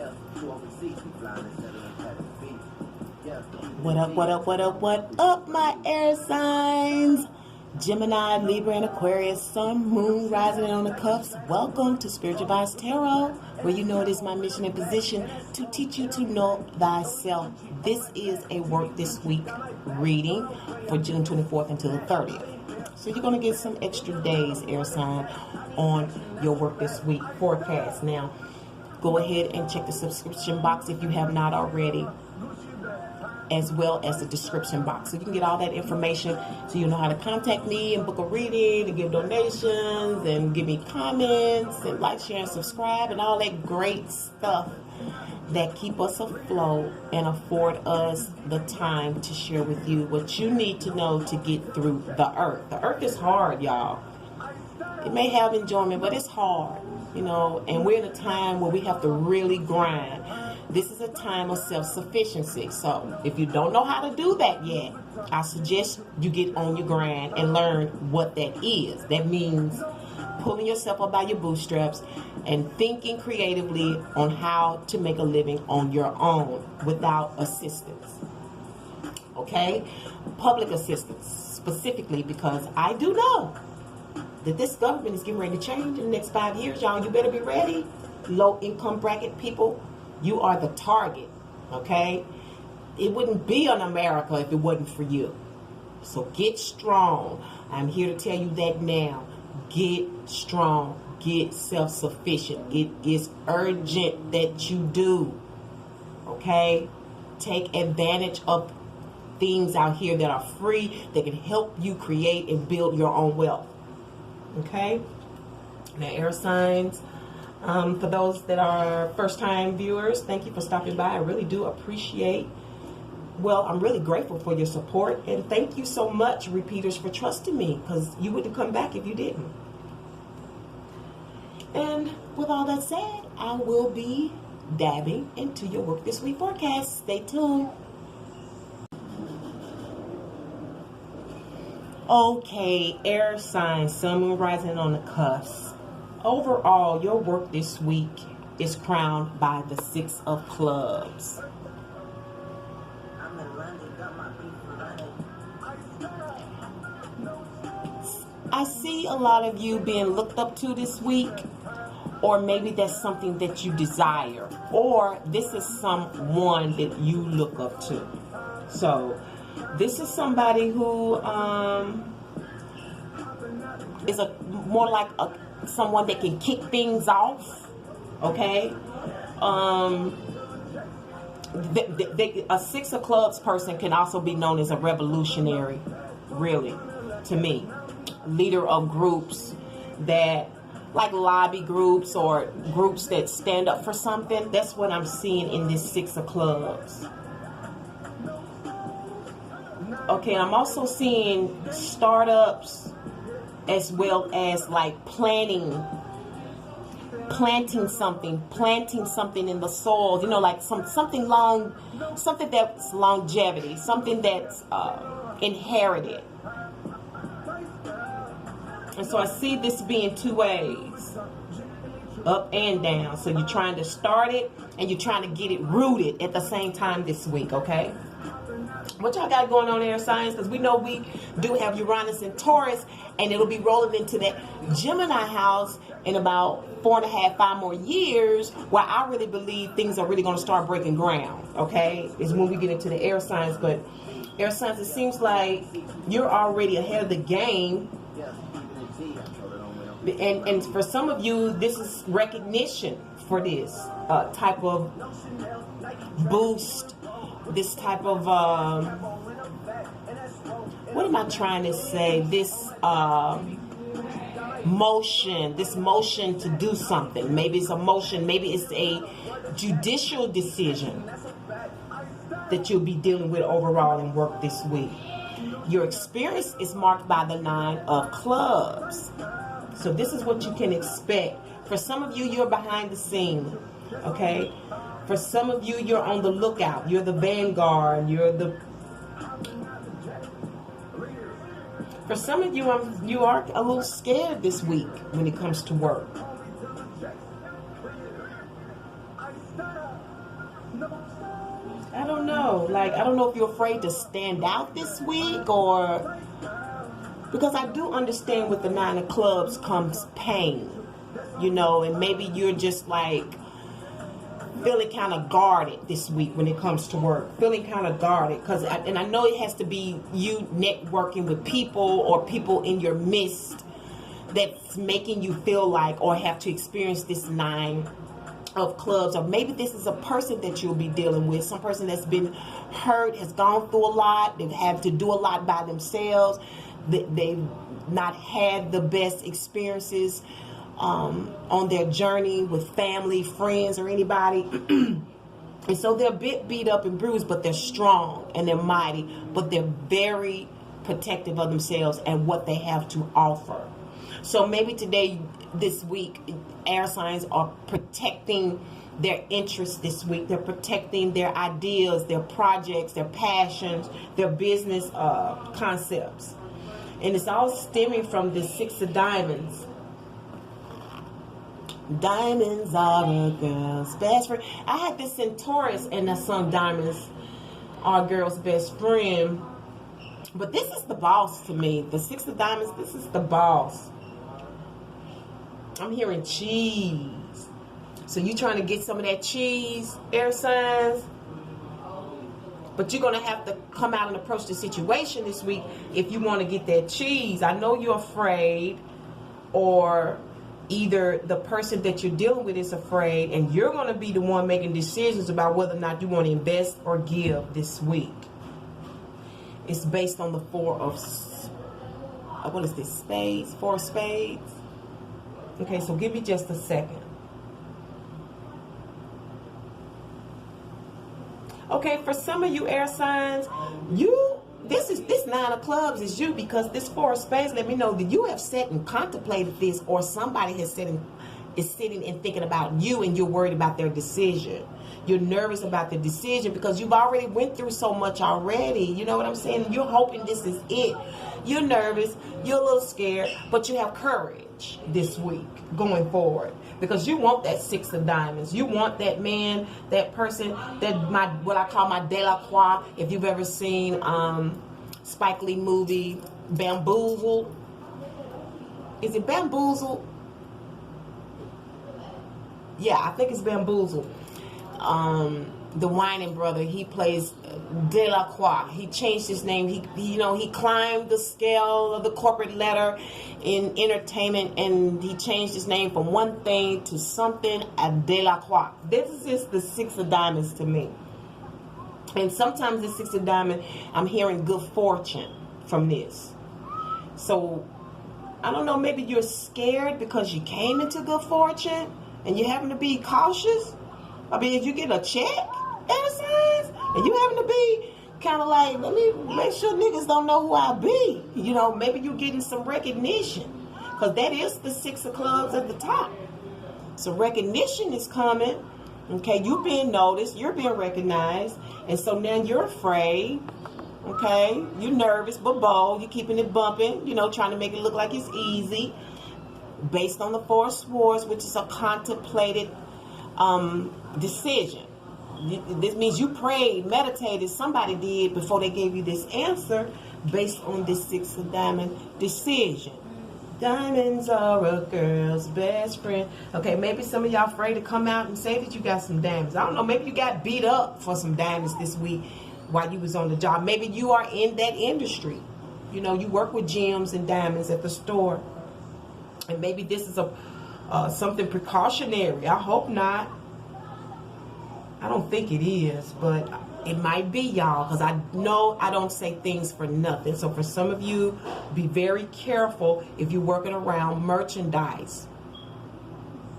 What up, what up, what up, what up, my air signs? Gemini, Libra, and Aquarius, Sun, Moon, rising on the cuffs. Welcome to Spiritual Vibes Tarot, where you know it is my mission and position to teach you to know thyself. This is a work this week reading for June 24th until the 30th. So you're going to get some extra days, air sign, on your work this week forecast. Now, go ahead and check the subscription box if you have not already, as well as the description box. So you can get all that information so you know how to contact me and book a reading and give donations and give me comments and like, share, and subscribe and all that great stuff that keep us afloat and afford us the time to share with you what you need to know to get through the earth. The earth is hard, y'all. It may have enjoyment, but it's hard, you know, and we're in a time where we have to really grind. This is a time of self-sufficiency. So if you don't know how to do that yet, I suggest you get on your grind and learn what that is. That means pulling yourself up by your bootstraps and thinking creatively on how to make a living on your own without assistance. Okay? Public assistance specifically, because I do know that this government is getting ready to change in the next 5 years, y'all. You better be ready. Low income bracket people, you are the target, okay? It wouldn't be an America if it wasn't for you. So get strong. I'm here to tell you that now. Get strong. Get self-sufficient. It is urgent that you do, okay? Take advantage of things out here that are free, that can help you create and build your own wealth, okay? Now, air signs. For those that are first-time viewers, thank you for stopping by. I really do appreciate, well, I'm really grateful for your support. And thank you so much, repeaters, for trusting me, because you wouldn't come back if you didn't. And with all that said, I will be dabbing into your work this week forecast. Stay tuned. Okay, air signs, sun, moon, rising on the cusp. Overall, your work this week is crowned by the 6 of clubs. I see a lot of you being looked up to this week, or maybe that's something that you desire, or this is someone that you look up to. So this is somebody who is more like someone that can kick things off, okay? A 6 of clubs person can also be known as a revolutionary, really, to me. Leader of groups that, like lobby groups or groups that stand up for something. That's what I'm seeing in this 6 of clubs. Okay, I'm also seeing startups, as well as like planting something in the soil, you know, like something that's longevity, something that's inherited. And so I see this being 2 ways, up and down. So you're trying to start it and you're trying to get it rooted at the same time this week, okay? What y'all got going on, air signs? Because we know we do have Uranus and Taurus, and it'll be rolling into that Gemini house in about 4.5, 5 more years, where I really believe things are really going to start breaking ground, okay? Is when we get into the air signs. But air signs, it seems like you're already ahead of the game. And for some of you, this is recognition for this type of boost, this type of, what am I trying to say? This motion to do something. Maybe it's a motion, maybe it's a judicial decision that you'll be dealing with overall in work this week. Your experience is marked by the 9 of clubs. So this is what you can expect. For some of you, you're behind the scene, okay? For some of you, you're on the lookout. You're the vanguard. For some of you, you are a little scared this week when it comes to work. I don't know. Like, I don't know if you're afraid to stand out this week, or because I do understand with the 9 of clubs comes pain, and maybe you're just like feeling kind of guarded this week when it comes to work, feeling kind of guarded, and I know it has to be you networking with people or people in your midst that's making you feel like, or have to experience this 9 of clubs, or maybe this is a person that you'll be dealing with, some person that's been hurt, has gone through a lot, they've had to do a lot by themselves, they've not had the best experiences on their journey with family, friends, or anybody. And so they're a bit beat up and bruised, but they're strong and they're mighty, but they're very protective of themselves and what they have to offer. So maybe today, this week, air signs are protecting their interests this week. They're protecting their ideas, their projects, their passions, their business concepts. And it's all stemming from the 6 of diamonds. Diamonds are a girl's best friend. I had this in Taurus, and that song Diamonds Are a Girl's Best Friend. But this is the boss to me. The 6 of diamonds, this is the boss. I'm hearing cheese. So you trying to get some of that cheese, air signs? But you're going to have to come out and approach the situation this week if you want to get that cheese. I know you're afraid, or either the person that you're dealing with is afraid, and you're going to be the one making decisions about whether or not you want to invest or give this week. It's based on the 4 of, what is this, spades? 4 of spades? Okay, so give me just a second. Okay, for some of you air signs, this 9 of clubs is you, because this 4 of spades let me know that you have sat and contemplated this, or somebody is sitting and thinking about you, and you're worried about their decision. You're nervous about the decision because you've already went through so much already. You know what I'm saying? You're hoping this is it. You're nervous. You're a little scared, but you have courage this week going forward, because you want that 6 of diamonds. You want that man, that person, what I call my Delacroix. If you've ever seen Spike Lee movie Bamboozled. Is it Bamboozled? Yeah, I think it's Bamboozled. The whining brother, he plays Delacroix. He changed his name. He climbed the scale of the corporate ladder in entertainment, and he changed his name from one thing to something at Delacroix. This is just the 6 of diamonds to me. And sometimes the 6 of diamonds, I'm hearing good fortune from this. So, I don't know, maybe you're scared because you came into good fortune and you're having to be cautious. I mean, if you get a check, air signs, and you having to be kind of like, let me make sure niggas don't know who I be. Maybe you're getting some recognition, because that is the 6 of clubs at the top. So recognition is coming. Okay, you're being noticed, you're being recognized, and so now you're afraid. Okay, you're nervous but bold. You're keeping it bumping. Trying to make it look like it's easy, based on the 4 of swords, which is a contemplated decision. This means you prayed, meditated, somebody did before they gave you this answer, based on this 6 of diamond decision. Diamonds are a girl's best friend. Okay, maybe some of y'all afraid to come out and say that you got some diamonds. I don't know, maybe you got beat up for some diamonds this week while you was on the job. Maybe you are in that industry. You work with gems and diamonds at the store. And maybe this is something precautionary. I hope not. I don't think it is, but it might be, y'all, because I know I don't say things for nothing. So for some of you, be very careful if you're working around merchandise,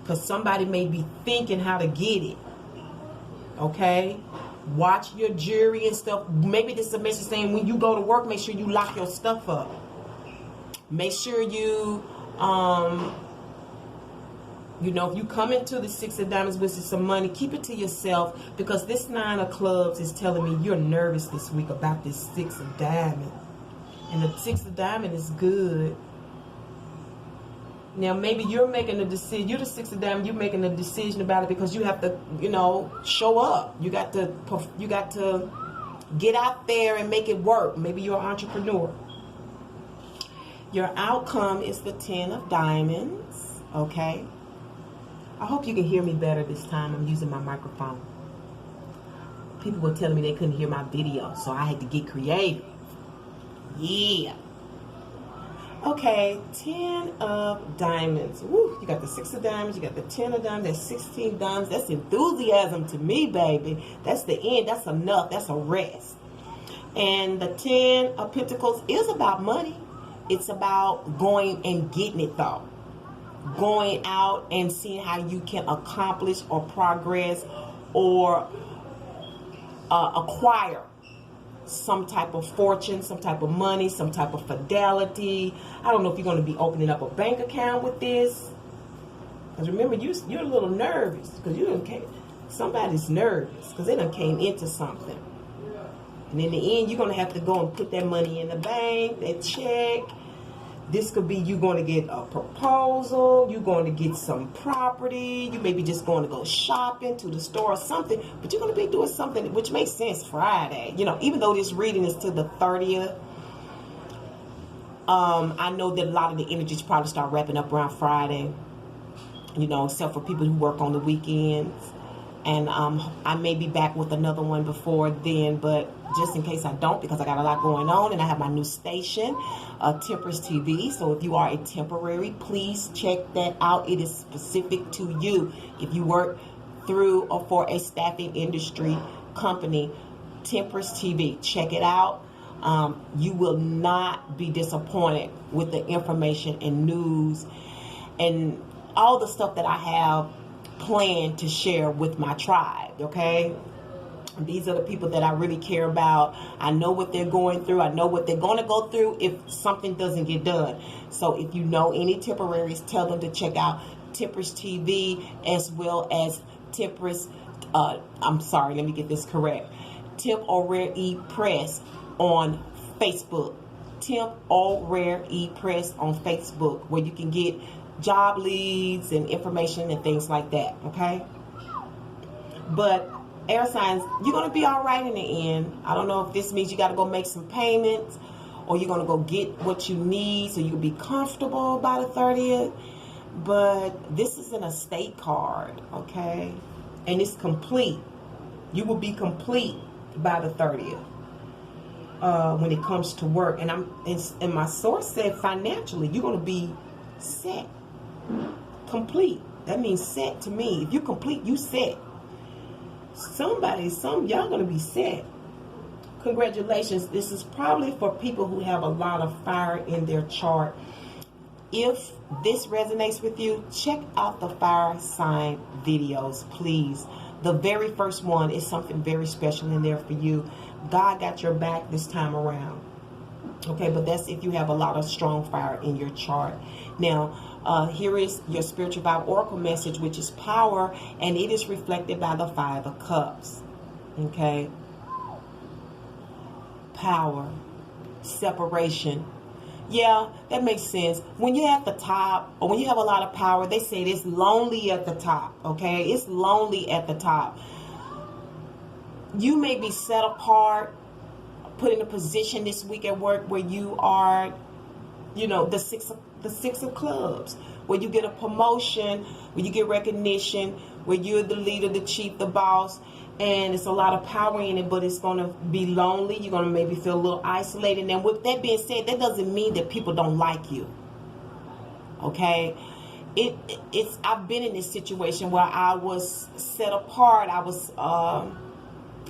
because somebody may be thinking how to get it. Okay? Watch your jewelry and stuff. Maybe this is a message saying when you go to work, make sure you lock your stuff up. Make sure you if you come into the 6 of diamonds with some money, keep it to yourself, because this 9 of clubs is telling me you're nervous this week about this 6 of diamonds. And the 6 of diamonds is good. Now, maybe you're making a decision. You're the six of diamonds. You're making a decision about it because you have to, you know, show up. You got to get out there and make it work. Maybe you're an entrepreneur. Your outcome is the 10 of diamonds. Okay. I hope you can hear me better this time. I'm using my microphone. People were telling me they couldn't hear my video, so I had to get creative. Yeah. Okay, 10 of diamonds. Woo, you got the 6 of diamonds, you got the 10 of diamonds, that's 16 diamonds. That's enthusiasm to me, baby. That's the end. That's enough. That's a rest. And the 10 of pentacles is about money. It's about going and getting it, though. Going out and seeing how you can accomplish or progress or acquire some type of fortune, some type of money, some type of fidelity. I don't know if you're going to be opening up a bank account with this. Because remember, you're a little nervous. Because somebody's nervous. Because they done came into something. And in the end, you're going to have to go and put that money in the bank, that check. This could be you going to get a proposal. You're going to get some property. You may be just going to go shopping to the store or something. But you're going to be doing something which makes sense Friday. You know, even though this reading is to the 30th. I know that a lot of the energies probably start wrapping up around Friday. You know, except for people who work on the weekends. And I may be back with another one before then, but just in case I don't, because I got a lot going on and I have my new station, Temperance TV. So if you are a temporary, please check that out. It is specific to you. If you work through or for a staffing industry company, Temperance TV, check it out. You will not be disappointed with the information and news and all the stuff that I have planned to share with my tribe. Okay, these are the people that I really care about. I know what they're going through. I know what they're going to go through if something doesn't get done. So if you know any temporaries, tell them to check out Temperance TV as well as Temperance. I'm sorry, let me get this correct. Temp or Rare E Press on Facebook. Temp or Rare E Press on Facebook, where you can get job leads and information and things like that. Okay, but air signs, you're going to be all right in the end. I don't know if this means you got to go make some payments or you're going to go get what you need so you can be comfortable by the 30th. But this is an estate card, okay? And it's complete. You will be complete by the 30th when it comes to work. And my source said financially, you're going to be set. Complete. That means set to me. If you complete, you set. Y'all gonna be set. Congratulations. This is probably for people who have a lot of fire in their chart. If this resonates with you, check out the fire sign videos, please. The very first one is something very special in there for you. God got your back this time around. Okay, but that's if you have a lot of strong fire in your chart. Now, here is your spiritual vibe oracle message, which is power, and it is reflected by the 5 of cups. Okay, power, separation. Yeah, that makes sense. When you're at the top, or when you have a lot of power, they say it's lonely at the top. Okay, it's lonely at the top. You may be set apart, put in a position this week at work where you are, you know, the six of clubs, where you get a promotion, where you get recognition, where you're the leader, the chief, the boss, and it's a lot of power in it, but it's going to be lonely. You're going to maybe feel a little isolated. And with that being said, that doesn't mean that people don't like you. Okay? I've been in this situation where I was set apart. I was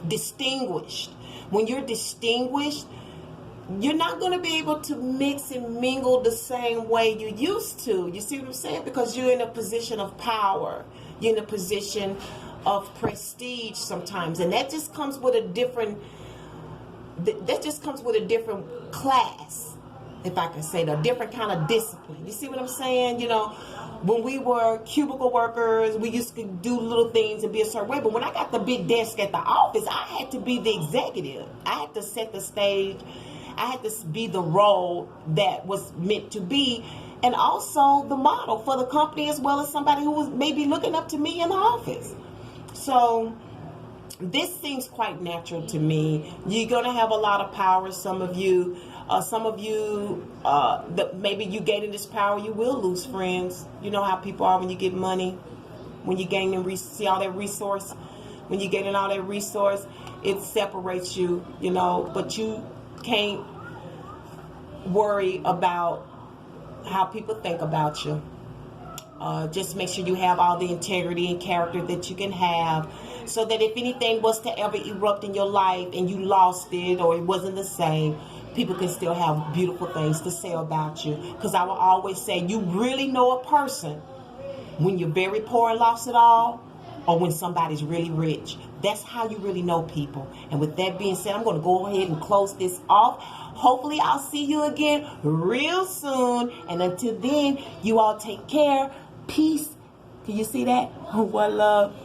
distinguished. When you're distinguished, you're not going to be able to mix and mingle the same way you used to. You see what I'm saying? Because you're in a position of power. You're in a position of prestige sometimes. And that just comes with a different class, if I can say that, a different kind of discipline. You see what I'm saying? You know, when we were cubicle workers, we used to do little things and be a certain way. But when I got the big desk at the office, I had to be the executive. I had to set the stage. I had to be the role that was meant to be. and also the model for the company, as well as somebody who was maybe looking up to me in the office. So this seems quite natural to me. You're going to have a lot of power. Some of you, maybe you gaining this power, you will lose friends. You know how people are when you get money, when you gain and see all that resource. When you get in all that resource, it separates you, but you can't worry about how people think about you. Just make sure you have all the integrity and character that you can have, so that if anything was to ever erupt in your life and you lost it or it wasn't the same, people can still have beautiful things to say about you. Because I will always say, you really know a person when you're very poor and lost it all, or when somebody's really rich. That's how you really know people. And with that being said, I'm going to go ahead and close this off. Hopefully I'll see you again real soon. And until then, you all take care. Peace. Can you see that? One love.